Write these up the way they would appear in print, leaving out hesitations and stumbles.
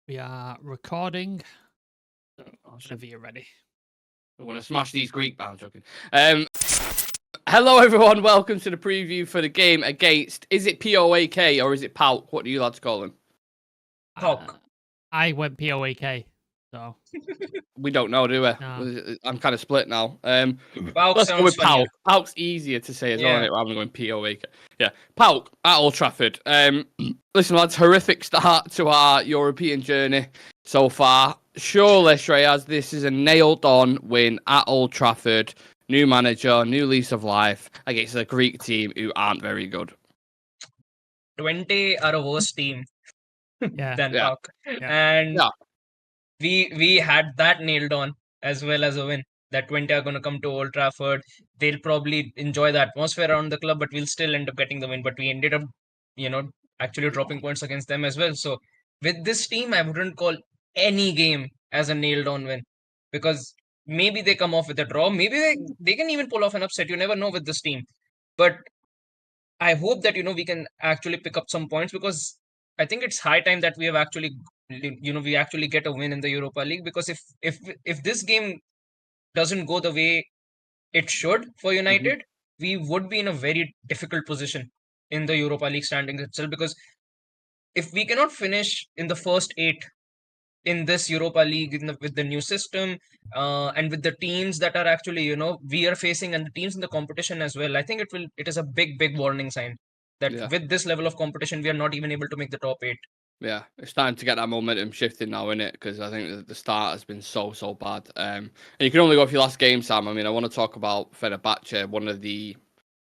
We are recording. Whenever you're ready. I want to smash these Greek bands. Joking. Hello, everyone. Welcome to the preview for the game against. Is it PAOK or is it PAOK? What do you lads call them? PAOK. I went PAOK, so We don't know, do we? No. I'm kind of split now. PAOK Let's go with sounds funnier. PAOK. PAOK's easier to say as well, Yeah. rather than going PAOK. Yeah, PAOK at Old Trafford. Listen, lads, horrific start to our European journey so far. Surely, Shreyas, this is a nailed-on win at Old Trafford. New manager, new lease of life against a Greek team who aren't very good. 20 are a worse team Yeah. than Yeah. PAOK. Yeah. And Yeah. we had that nailed on as well as a win. That 20 are going to come to Old Trafford. They'll probably enjoy the atmosphere around the club, but we'll still end up getting the win. But we ended up, actually dropping points against them as well. So with this team, I wouldn't call any game as a nailed on win because maybe they come off with a draw. Maybe they can even pull off an upset. You never know with this team. But I hope that we can actually pick up some points because I think it's high time that we have actually we actually get a win in the Europa League, because if this game doesn't go the way it should for United, we would be in a very difficult position in the Europa League standings itself, because if we cannot finish in the first 8 in this Europa League with the new system, and with the teams that are actually we are facing and the teams in the competition as well, I think it is a big warning sign that Yeah. with this level of competition we are not even able to make the top 8. Yeah, it's time to get that momentum shifting now, isn't it? Because I think that the start has been so bad. And you can only go for your last game, Sam. I mean, I want to talk about Fenerbahce, one of the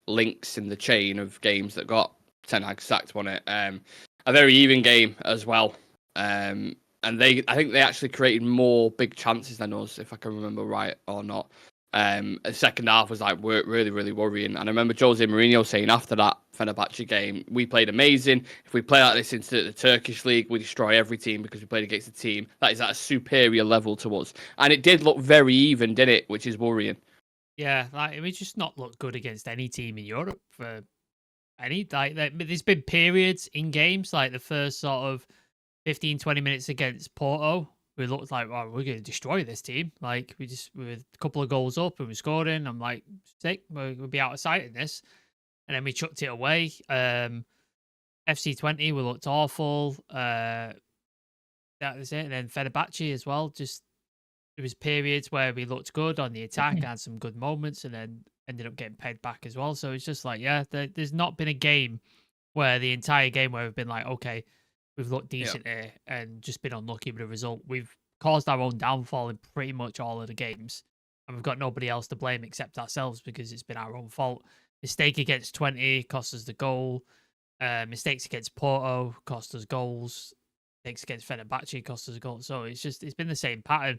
links in the chain of games that got Ten Hag sacked on it. A very even game as well. And I think they actually created more big chances than us, if I can remember right or not. The second half was like really worrying. And I remember Jose Mourinho saying after that Fenerbahce game, we played amazing. If we play like this into the Turkish league, we destroy every team because we played against a team that is at a superior level to us. And it did look very even, did it? Which is worrying. Yeah, we just not look good against any team in Europe for any. There's been periods in games like the first sort of 15-20 minutes against Porto. We looked like, well, we're going to destroy this team. Like, we were a couple of goals up and we scored in. I'm like, sick, we'll be out of sight in this. And then we chucked it away. FC20, we looked awful. That was it. And then Fenerbahce as well. Just, there was periods where we looked good on the attack, had some good moments, and then ended up getting paid back as well. So it's just like, yeah, there's not been a game where the entire game where we've been like, okay, we've looked decent here and just been unlucky with the result. We've caused our own downfall in pretty much all of the games. And we've got nobody else to blame except ourselves because it's been our own fault. Mistake against 20 cost us the goal. Mistakes against Porto cost us goals. Mistakes against Fenerbahce cost us a goal. So it's been the same pattern.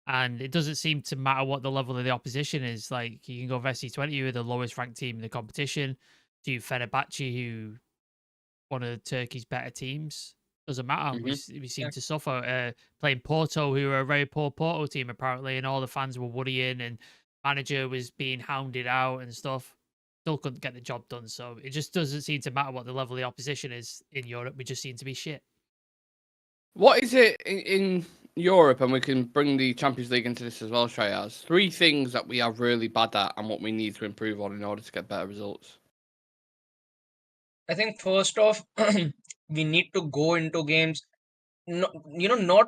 And it doesn't seem to matter what the level of the opposition is. Like, you can go for SC20, who are the lowest ranked team in the competition, to Fenerbahce, who one of Turkey's better teams. Doesn't matter. We seem to suffer. Playing Porto, who are a very poor Porto team apparently, and all the fans were worrying, and manager was being hounded out and stuff. Still couldn't get the job done. So it just doesn't seem to matter what the level of the opposition is in Europe. We just seem to be shit. What is it in Europe, and we can bring the Champions League into this as well, Shreyas? 3 things that we are really bad at and what we need to improve on in order to get better results. I think first off, we need to go into games, not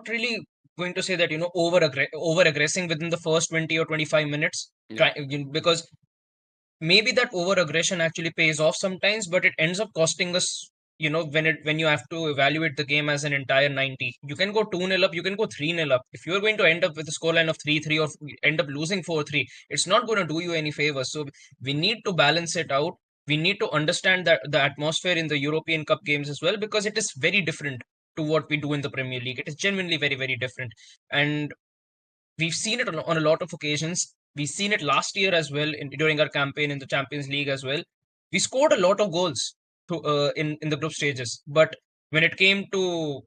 really going to say that, over aggressing within the first 20 or 25 minutes, because maybe that over aggression actually pays off sometimes, but it ends up costing us, when you have to evaluate the game as an entire 90. You can go 2-0 up, you can go 3-0 up. If you're going to end up with a scoreline of 3-3 or end up losing 4-3, it's not going to do you any favors. So we need to balance it out. We need to understand that the atmosphere in the European Cup games as well, because it is very different to what we do in the Premier League. It is genuinely very different. And we've seen it on a lot of occasions. We've seen it last year as well during our campaign in the Champions League as well. We scored a lot of goals in the group stages, but when it came to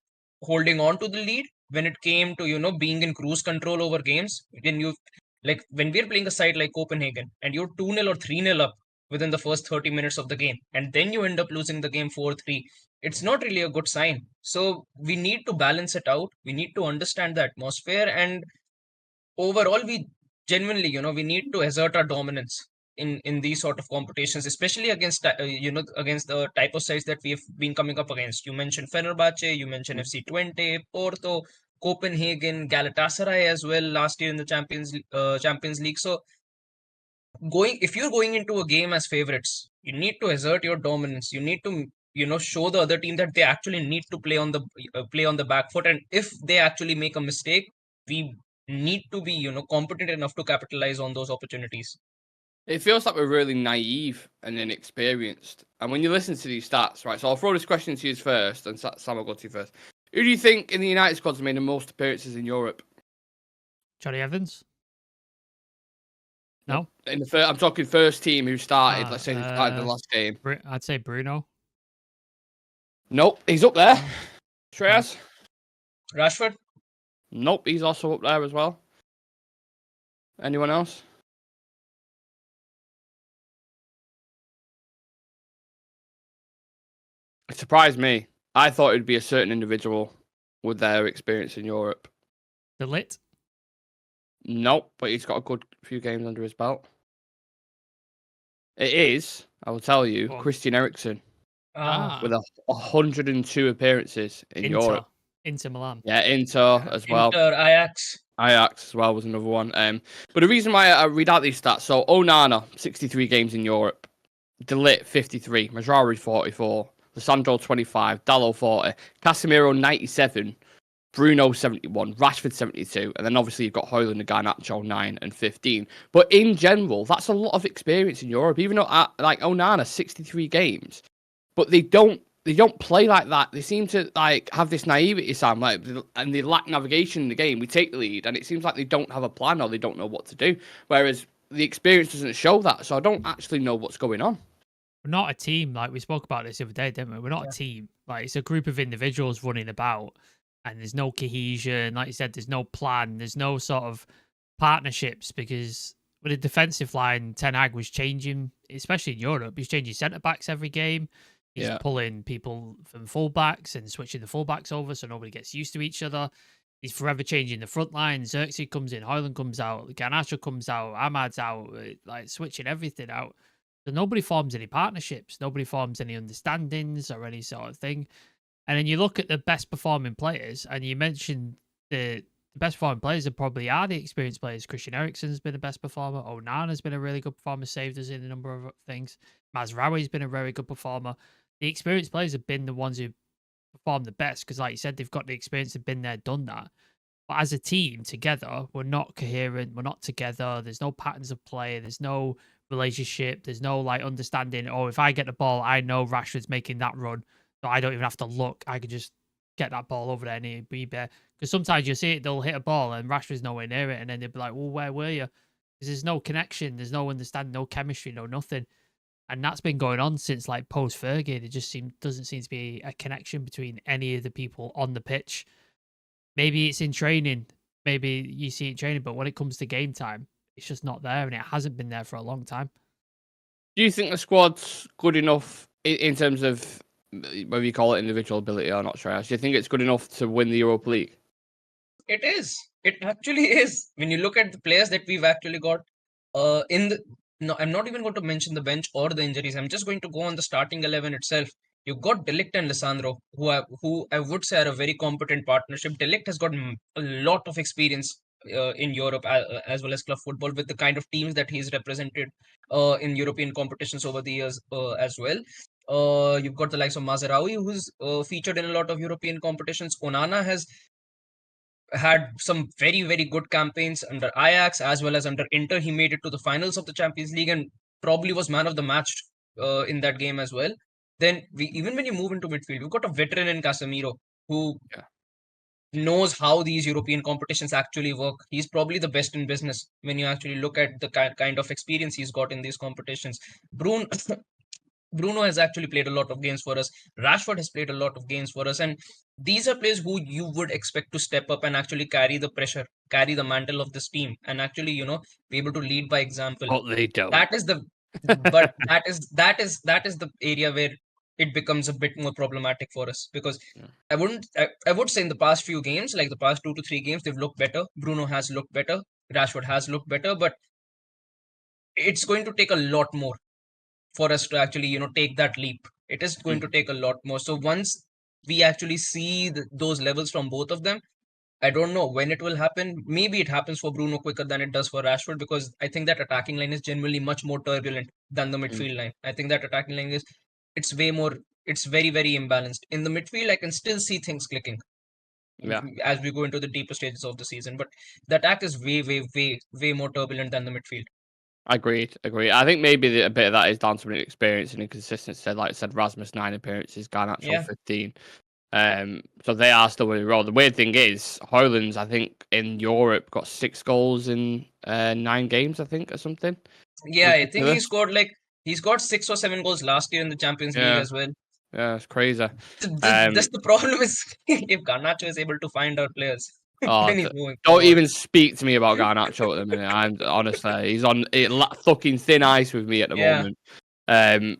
holding on to the lead, when it came to being in cruise control over games, when we're playing a side like Copenhagen and you're 2-0 or 3-0 up, within the first 30 minutes of the game, and then you end up losing the game 4-3. It's not really a good sign. So we need to balance it out. We need to understand the atmosphere, and overall, we genuinely, we need to assert our dominance in these sort of competitions, especially against against the type of sides that we've been coming up against. You mentioned Fenerbahce, you mentioned FC Twente, Porto, Copenhagen, Galatasaray as well last year in the Champions League. So if you're going into a game as favorites, you need to assert your dominance. You need to show the other team that they actually need to play on the back foot, and if they actually make a mistake, we need to be competent enough to capitalize on those opportunities. It feels like we're really naive and inexperienced. And when you listen to these stats, right? So I'll throw this question to you first, and Sam, I'll go to you first. Who do you think in the United squad's made the most appearances in Europe? Johnny Evans? No? I'm talking first team who started. Let's say who started the last game. I'd say Bruno. Nope, he's up there. Shreyas? Rashford? Nope, he's also up there as well. Anyone else? It surprised me. I thought it'd be a certain individual with their experience in Europe. De Ligt? Nope, but he's got a good few games under his belt. It is, I will tell you, Christian Eriksen. With 102 appearances in Europe. Inter Milan. Yeah, Inter as well. Inter, Ajax as well was another one. But the reason why I read out these stats, so Onana, 63 games in Europe. De Ligt, 53. Majari, 44. Lissandro, 25. Dalot, 40. Casemiro, 97. Bruno, 71. Rashford, 72. And then obviously you've got Højlund and Garnacho, 9 and 15. But in general, that's a lot of experience in Europe. Even though, like Onana, 63 games. But they don't play like that. They seem to have this naivety, Sam, and they lack navigation in the game. We take the lead, and it seems like they don't have a plan or they don't know what to do. Whereas the experience doesn't show that, so I don't actually know what's going on. We're not a team. Like we spoke about this the other day, didn't we? We're not a team. Like it's a group of individuals running about, and there's no cohesion. Like you said, there's no plan. There's no sort of partnerships because with the defensive line, Ten Hag was changing, especially in Europe. He's changing centre backs every game. He's pulling people from fullbacks and switching the fullbacks over so nobody gets used to each other. He's forever changing the front line. Xerxes comes in, Højlund comes out, Garnacho comes out, Ahmad's out, like switching everything out. So nobody forms any partnerships. Nobody forms any understandings or any sort of thing. And then you look at the best performing players, and you mentioned the best performing players probably are the experienced players. Christian Eriksen's been the best performer. Onana's been a really good performer, saved us in a number of things. Mazraoui's been a very good performer. The experienced players have been the ones who perform the best because, like you said, they've got the experience, they've been there, done that. But as a team together, we're not coherent, we're not together. There's no patterns of play, there's no relationship, there's no like understanding. Oh, if I get the ball, I know Rashford's making that run, so I don't even have to look. I can just get that ball over there and he'll be there. Because sometimes you see it, they'll hit a ball and Rashford's nowhere near it, and then they'll be like, well, where were you? Because there's no connection, there's no understanding, no chemistry, no nothing. And that's been going on since like post Fergie. There just doesn't seem to be a connection between any of the people on the pitch. Maybe it's in training, maybe you see it in training, but when it comes to game time, it's just not there, and it hasn't been there for a long time. Do you think the squad's good enough in terms of whether you call it individual ability or not, Shreyas? Do you think it's good enough to win the Europa League? It is. It actually is. When you look at the players that we've actually got no, I'm not even going to mention the bench or the injuries. I'm just going to go on the starting 11 itself. You've got De Ligt and Lissandro, who I would say are a very competent partnership. De Ligt has got a lot of experience in Europe as well as club football with the kind of teams that he's represented in European competitions over the years as well. You've got the likes of Mazraoui, who's featured in a lot of European competitions. Onana has had some very, very good campaigns under Ajax as well as under Inter. He made it to the finals of the Champions League and probably was man of the match in that game as well. Then even when you move into midfield, we've got a veteran in Casemiro who knows how these European competitions actually work. He's probably the best in business when you actually look at the kind of experience he's got in these competitions. Bruno has actually played a lot of games for us. Rashford has played a lot of games for us. And these are players who you would expect to step up and actually carry the pressure, carry the mantle of this team, and actually, be able to lead by example. But they don't. That is the But that is the area where it becomes a bit more problematic for us, because Yeah. I would say in the past few games, like the past 2 to 3 games, they've looked better. Bruno has looked better. Rashford has looked better, but it's going to take a lot more for us to actually, take that leap. It is going to take a lot more. So once we actually see those levels from both of them, I don't know when it will happen. Maybe it happens for Bruno quicker than it does for Rashford, because I think that attacking line is generally much more turbulent than the Mm. midfield line. I think that attacking line it's way more, it's very, very imbalanced. In the midfield, I can still see things clicking Yeah. as we go into the deeper stages of the season, but the attack is way, way, way, way more turbulent than the midfield. Agreed. I think maybe a bit of that is down to inexperience and inconsistency. Like I said, Rasmus 9 appearances, Garnacho Yeah. 15. So they are still really roll. The weird thing is, Hoyland's, I think, in Europe got 6 goals in 9 games, I think, or something. Yeah, I think Ridiculous. he scored 6 or 7 goals last year in the Champions League Yeah, as well. yeah, it's crazy. That's the problem is if Garnacho is able to find our players, Oh, then he's moving don't forward. even speak to me about Garnacho at the minute. I'm honestly, he's on fucking thin ice with me at the Yeah. moment.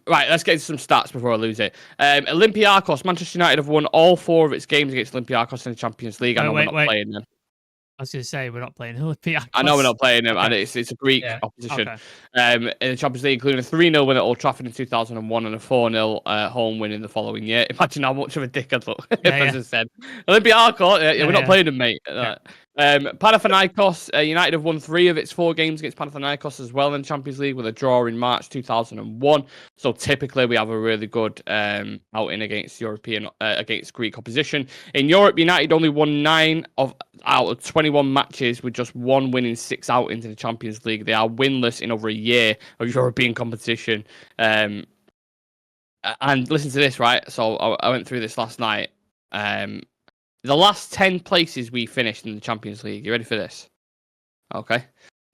Right, let's get into some stats before I lose it. Olympiacos, Manchester United have won all 4 of its games against Olympiacos in the Champions League. I know we're not playing them. I was going to say we're not playing Olympiacos. I know we're not playing them, and Okay. it's a Greek Yeah. opposition. Okay. In the Champions League, including a 3-0 win at Old Trafford in 2001 and a 4-0 home win in the following year. Imagine how much of a dick I'd look if I just said Olympiacos. We're not playing them, mate. Panathinaikos, United have won 3 of its 4 games against Panathinaikos as well in the Champions League with a draw in March 2001. So typically we have a really good outing against against Greek opposition. In Europe, United only won 9 out of 21 matches with just 1 win in 6 outings in the Champions League. They are winless in over a year of European competition. And listen to this, right? So I went through this last night. The last 10 places we finished in the Champions League. You ready for this? Okay.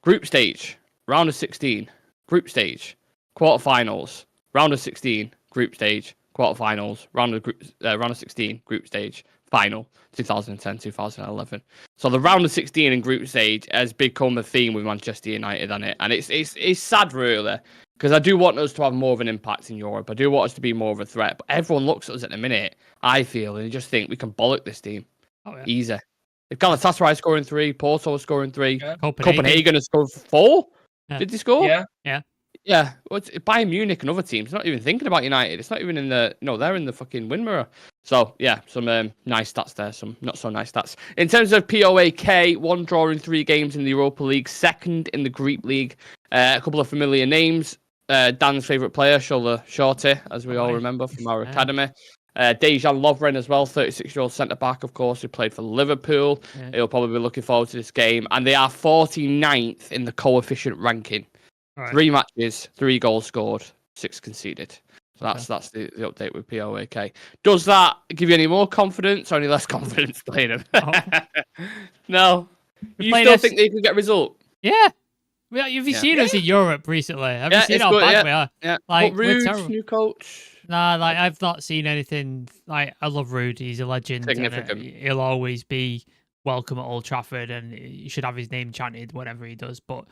Group stage, round of 16. Group stage, quarterfinals, round of 16. Group stage, quarterfinals, round of 16. Group stage, final. 2010, 2011. So the round of 16 in group stage has become a theme with Manchester United on it, and it's sad really, because I do want us to have more of an impact in Europe. I do want us to be more of a threat, but everyone looks at us at the minute, I feel, and they just think we can bollock this team. Oh, yeah. Easy. If Galatasaray scoring 3, Porto scoring 3, Yeah. Copenhagen has scored 4. Yeah. Did they score? Yeah. Yeah. Well, Bayern Munich and other teams not even thinking about United. It's not even in the they're in the fucking win mirror. So yeah, some nice stats there, some not so nice stats. In terms of PAOK, 1 draw in 3 games in the Europa League, 2nd in the Greek League. A couple of familiar names. Dan's favourite player, Shola Shorty, as we all remember from our academy. Dejan Lovren as well, 36-year-old centre-back, of course, who played for Liverpool. Yeah. He'll probably be looking forward to this game. And they are 49th in the coefficient ranking. Right. 3 matches, 3 goals scored, 6 conceded. So that's the update with PAOK. Does that give you any more confidence or any less confidence playing them? No. You still think they could get a result? Yeah. Have you seen us in Europe recently? Have you seen how bad we are? Yeah. Like, Rude, new coach. Nah, like I've not seen anything. Like, I love Rude. He's a legend. Significant. He'll always be welcome at Old Trafford, and you should have his name chanted whatever he does. But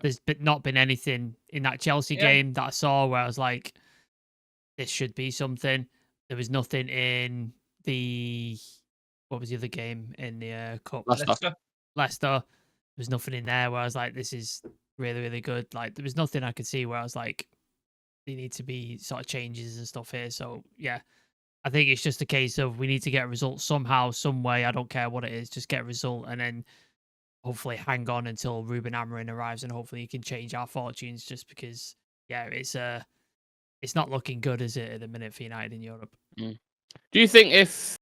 there's not been anything in that Chelsea game that I saw where I was like, this should be something. There was nothing in what was the other game in the cup? Leicester. There was nothing in there where I was like, this is really, really good. Like, there was nothing I could see where I was like, there need to be sort of changes and stuff here. So yeah, I think it's just a case of we need to get a result somehow, some way. I don't care what it is, just get a result, and then hopefully hang on until Ruben Amorim arrives, and hopefully he can change our fortunes. Just because, yeah, it's not looking good, is it, at the minute for United in Europe? Do you think if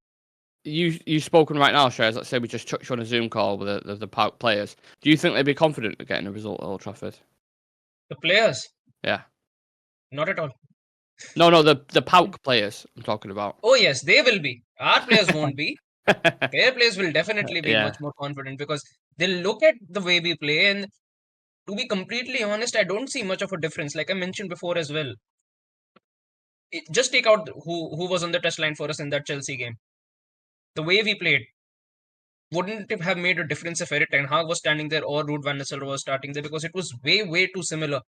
you've spoken right now, Shreyas, let's say we just chucked you on a Zoom call with the PAOK players, do you think they'd be confident of getting a result at Old Trafford? The players? Yeah. Not at all. No, the PAOK players I'm talking about. Oh yes, they will be. Our players won't be. Their players will definitely be much more confident, because they'll look at the way we play, and to be completely honest, I don't see much of a difference. Like I mentioned before as well. Just take out who was on the touch line for us in that Chelsea game. The way we played, wouldn't it have made a difference if Erik Ten Hag was standing there or Ruud van Nistelrooy was starting there, because it was way, way too similar.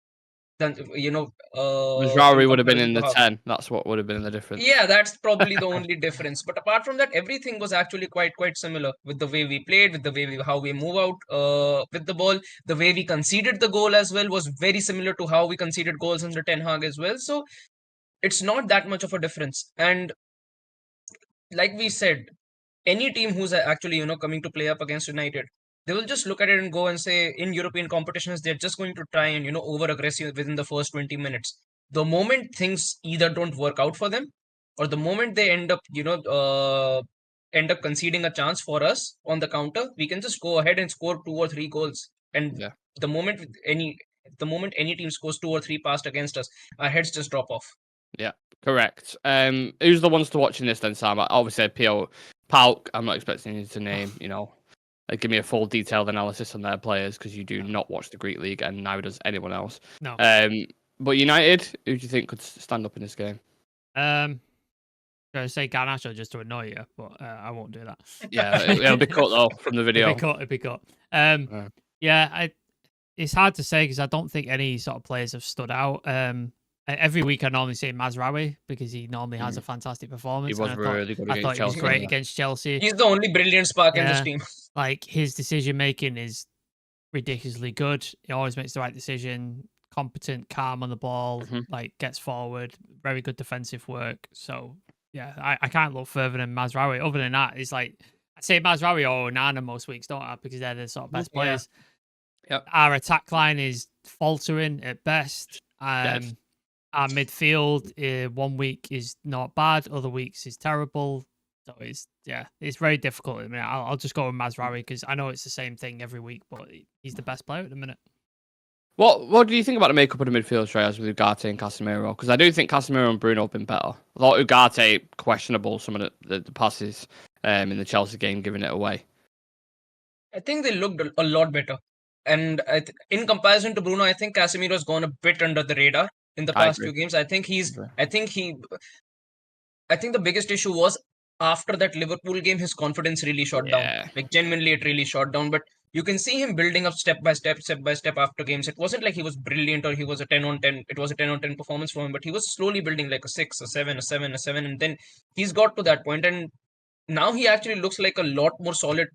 Mazraoui would have been in the 10. That's what would have been the difference. Yeah, that's probably the only difference. But apart from that, everything was actually quite similar with the way we played, with the way how we move out with the ball. The way we conceded the goal as well was very similar to how we conceded goals under Ten Hag as well. So it's not that much of a difference. And like we said, any team who's actually coming to play up against United, they will just look at it and go and say in European competitions they're just going to try and over aggressive within the first 20 minutes. The moment things either don't work out for them, or the moment they end up conceding a chance for us on the counter, we can just go ahead and score 2 or 3 goals. And Yeah. the moment any team scores 2 or 3 past against us, our heads just drop off. Yeah, correct. Who's the ones to watch in this then, Sam? Obviously, PAOK. I'm not expecting you to name, give me a full detailed analysis on their players because you do not watch the Greek league and neither does anyone else. No. But United, who do you think could stand up in this game? I'm going to say Garnacho just to annoy you, but I won't do that. Yeah, it'll be cut though from the video. It'll be cut. Yeah, it's hard to say because I don't think any sort of players have stood out. Every week I normally say Mazraoui because he normally has a fantastic performance. He was really good against Chelsea. He was great against Chelsea. He's the only brilliant spark in this team. Like his decision making is ridiculously good. He always makes the right decision. Competent, calm on the ball, like gets forward, very good defensive work. So yeah, I can't look further than Mazraoui. Other than that, it's like I say Mazraoui or Onana most weeks, don't I? Because they're the sort of best players. Yep. Our attack line is faltering at best. Our midfield, 1 week is not bad, other weeks is terrible. So it's very difficult. I mean, I'll just go with Mazraoui because I know it's the same thing every week, but he's the best player at the minute. What do you think about the makeup of the midfield, Shreyas, with Ugarte and Casemiro? Because I do think Casemiro and Bruno have been better. I thought Ugarte questionable some of the passes in the Chelsea game, giving it away. I think they looked a lot better. And in comparison to Bruno, I think Casemiro's gone a bit under the radar in the past few games. I think the biggest issue was after that Liverpool game, his confidence really shot down. Like genuinely, it really shot down. But you can see him building up step by step after games. It wasn't like he was brilliant or he was a 10 on 10. It was a 10 on 10 performance for him, but he was slowly building like a 6, a 7, a 7, a 7. And then he's got to that point. And now he actually looks like a lot more solid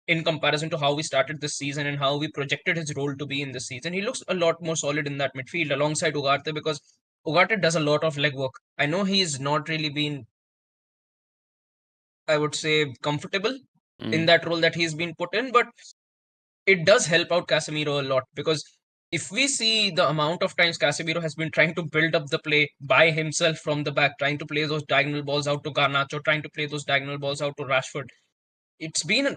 in comparison to how we started this season and how we projected his role to be in this season. He looks a lot more solid in that midfield alongside Ugarte because Ugarte does a lot of legwork. I know he's not really been, I would say, comfortable in that role that he's been put in, but it does help out Casemiro a lot because if we see the amount of times Casemiro has been trying to build up the play by himself from the back, trying to play those diagonal balls out to Garnacho, trying to play those diagonal balls out to Rashford, it's been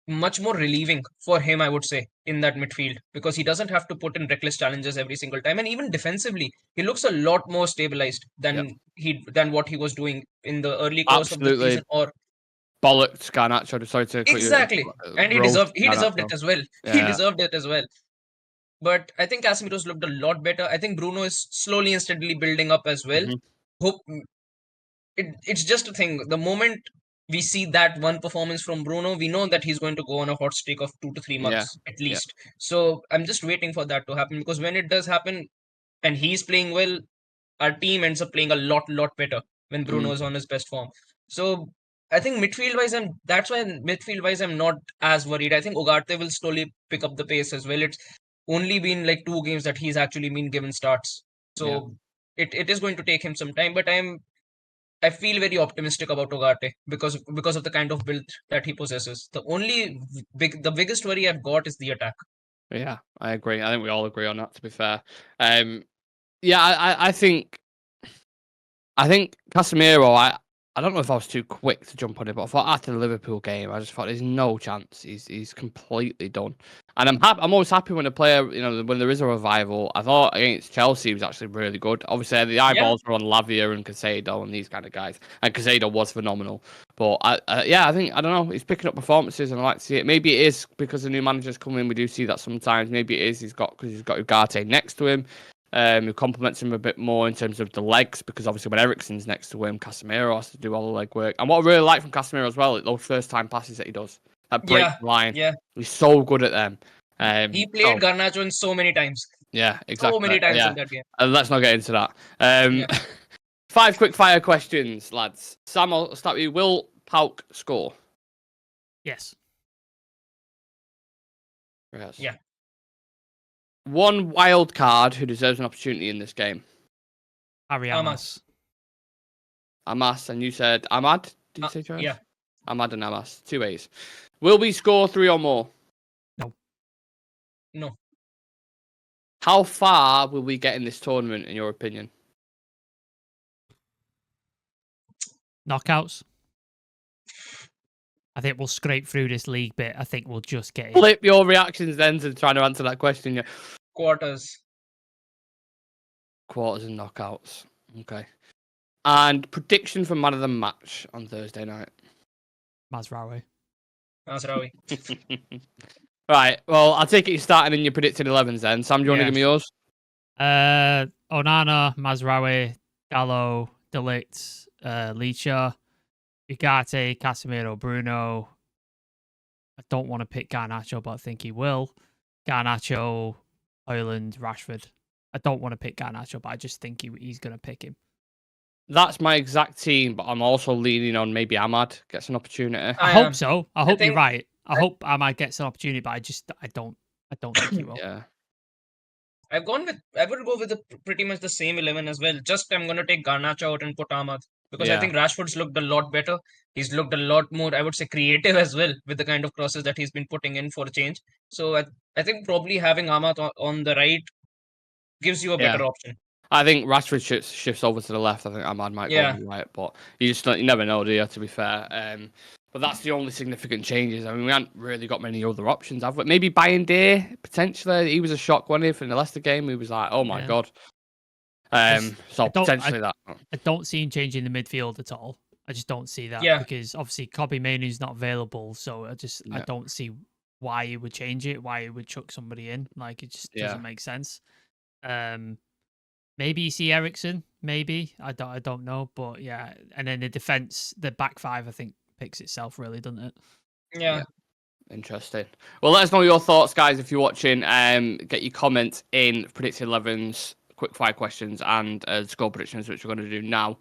much more relieving for him, I would say, in that midfield because he doesn't have to put in reckless challenges every single time. And even defensively, he looks a lot more stabilized than what he was doing in the early course of the season. Or bollocked Garnacho. Sorry to exactly, and he deserved it as well. Yeah. He deserved it as well. But I think Casemiro's looked a lot better. I think Bruno is slowly and steadily building up as well. It's just a thing. The moment we see that one performance from Bruno, we know that he's going to go on a hot streak of 2 to 3 months at least. So I'm just waiting for that to happen because when it does happen and he's playing well, our team ends up playing a lot better when Bruno is on his best form. So I think midfield-wise, I'm not as worried. I think Ugarte will slowly pick up the pace as well. It's only been like 2 games that he's actually been given starts. So it is going to take him some time, but I feel very optimistic about Ugarte because of the kind of build that he possesses. The biggest worry I've got is the attack. Yeah, I agree. I think we all agree on that, to be fair. I think Casemiro, I don't know if I was too quick to jump on it, but I thought after the Liverpool game, I just thought there's no chance. He's completely done. And I'm always happy when a player, when there is a revival. I thought against Chelsea he was actually really good. Obviously, the eyeballs were on Lavia and Caicedo and these kind of guys. And Caicedo was phenomenal. But I don't know. He's picking up performances and I like to see it. Maybe it is because the new managers come in. We do see that sometimes. Maybe it is because he's got Ugarte next to him. Who complements him a bit more in terms of the legs, because obviously when Eriksen's next to him, Casemiro has to do all the leg work. And what I really like from Casemiro as well, those first time passes that he does, that break line, he's so good at them. He played Garnacho in so many times. Yeah, exactly. So many times in that game. Let's not get into that. Yeah. 5 quick fire questions, lads. Sam, I'll start with you. Will PAOK score? Yes. Yes. Yeah. One wild card who deserves an opportunity in this game. Harry Amas. Amas, and you said Ahmad? Did you say Josh? Yeah. Ahmad and Amas. 2 ways. Will we score 3 or more? No. How far will we get in this tournament, in your opinion? Knockouts. I think we'll scrape through this league bit. I think we'll just get it. Flip your reactions then to trying to answer that question. Yeah. Quarters. Quarters and knockouts. Okay. And prediction for man of the match on Thursday night. Mazraoui. Mazraoui. Right. Well, I'll take it you're starting in your predicted 11s then. Sam, do you want to give me yours? Onana, Mazraoui, Gallo, De Ligt, Licha, Ugarte, Casemiro, Bruno. I don't want to pick Garnacho, but I think he will. Garnacho, Haaland, Rashford. I don't want to pick Garnacho, but I just think he's going to pick him. That's my exact team, but I'm also leaning on maybe Ahmad gets an opportunity. I hope so. I hope think- you're right. I hope Ahmad gets an opportunity, but I don't think he will. Yeah. I would go with pretty much the same 11 as well. Just I'm gonna take Garnacho out and put Ahmad because I Yeah. think Rashford's looked a lot better. He's looked a lot more, I would say, creative as well with the kind of crosses that he's been putting in for a change. So I think probably having Ahmad on the right gives you a better option. I think Rashford shifts over to the left. I think Ahmad might go on the right, but you never know, do you? To be fair, but that's the only significant changes. I mean, we haven't really got many other options, have we? Maybe Bayern Day potentially. He was a shock one if in the Leicester game. He was like, "Oh my god." So potentially that. I don't see him changing the midfield at all. I just don't see that because obviously Kobbie Mainoo's not available, so I don't see why he would change it. Why he would chuck somebody in? Like it just doesn't make sense. Maybe you see Ericsson. Maybe I don't know, but yeah. And then the defense, the back five, I think picks itself really, doesn't it? Yeah. Interesting. Well, let us know your thoughts, guys. If you're watching, get your comments in predicted 11s, quick fire questions, and score predictions, which we're going to do now.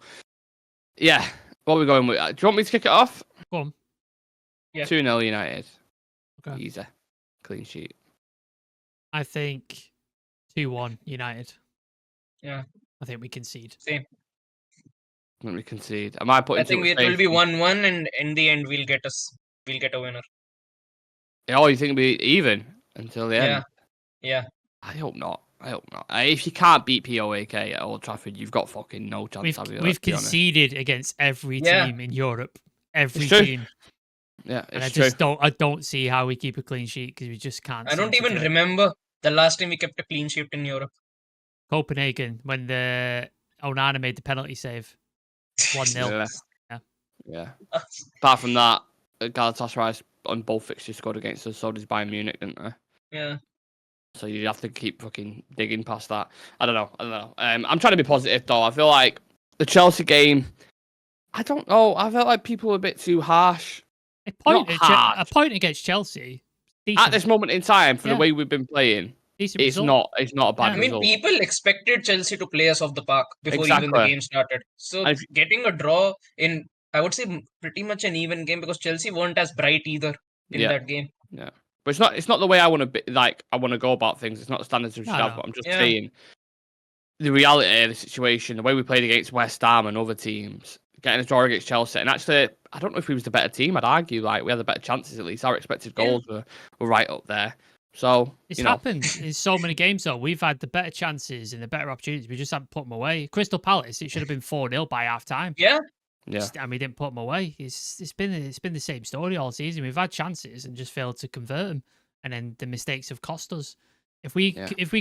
Yeah. What are we going with? Do you want me to kick it off? Go on. Yeah. 2-0 United. Okay. Easy. Clean sheet. I think 2-1 United. Yeah. I think we concede. Same. When we concede. Am I putting I think it will be 1-1 and in the end we'll get a winner. Oh, you think it'll be even until the end? Yeah. I hope not. If you can't beat PAOK at Old Trafford, you've got fucking no chance. We've conceded against every team in Europe. Every team. Yeah, and I don't see how we keep a clean sheet because we just can't. I don't even remember the last time we kept a clean sheet in Europe. Copenhagen when the Onana made the penalty save. 1-0. Yeah. Apart from that, Galatasaray on both fixtures scored against us. So does Bayern Munich, didn't they? Yeah. So you have to keep fucking digging past that. I don't know. I'm trying to be positive though. I feel like the Chelsea game. I don't know. I felt like people were a bit too harsh. A point against Chelsea. Decent. At this moment in time, for the way we've been playing, it's not a bad result. I mean, people expected Chelsea to play us off the park before even the game started. So getting a draw in, I would say, pretty much an even game because Chelsea weren't as bright either in that game. Yeah, but it's not the way I want to be. Like I want to go about things. It's not the standards we should have. But I'm just saying the reality of the situation, the way we played against West Ham and other teams, getting a draw against Chelsea, and actually, I don't know if we was the better team. I'd argue like we had the better chances. At least our expected goals were right up there. So it's happened in so many games though. We've had the better chances and the better opportunities. We just haven't put them away. Crystal Palace, it should have been 4-0 by half time. Yeah. And we didn't put them away. It's been the same story all season. We've had chances and just failed to convert them, and then the mistakes have cost us. If we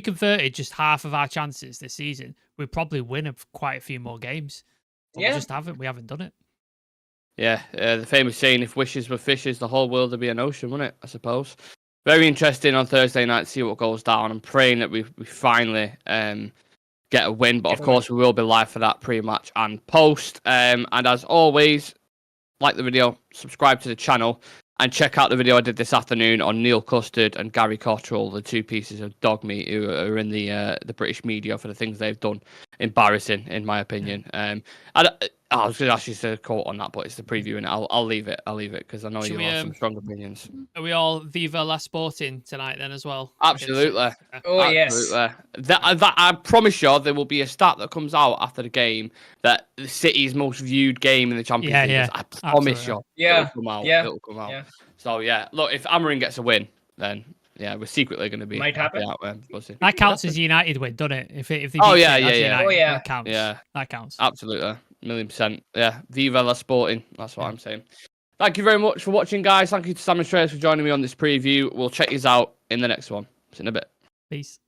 converted just half of our chances this season, we'd probably win quite a few more games. But we just haven't. We haven't done it. Yeah, the famous saying, "If wishes were fishes, the whole world would be an ocean," wouldn't it? I suppose. Very interesting on Thursday night to see what goes down. I'm praying that we finally get a win, but of course we will be live for that pre-match and post. And as always, like the video, subscribe to the channel, And check out the video I did this afternoon on Neil Custard and Gary Cottrell, the two pieces of dog meat who are in the British media for the things they've done. Embarrassing, in my opinion. I was going to ask you to quote on that, but it's the preview, and I'll leave it. I'll leave it because I know you have some strong opinions. Are we all Viva La Sporting tonight then as well? Absolutely. Oh, Absolutely. yes. That I promise you, there will be a stat that comes out after the game that the City's most viewed game in the Champions League. Yeah. I promise you. Yeah. It'll come out. Yeah. It'll come out. Yeah. So yeah, look, if Amarin gets a win, then yeah, we're secretly going to be Might happen. out there. Buzzing. That counts as a United win, doesn't it? If they Oh, beat yeah, it as yeah. United, Oh, yeah. that counts. Yeah. That counts. Absolutely. 1,000,000%. Yeah. Viva La Sporting. That's what I'm saying. Thank you very much for watching, guys. Thank you to Sam and Shreyas for joining me on this preview. We'll check you out in the next one. See you in a bit. Peace.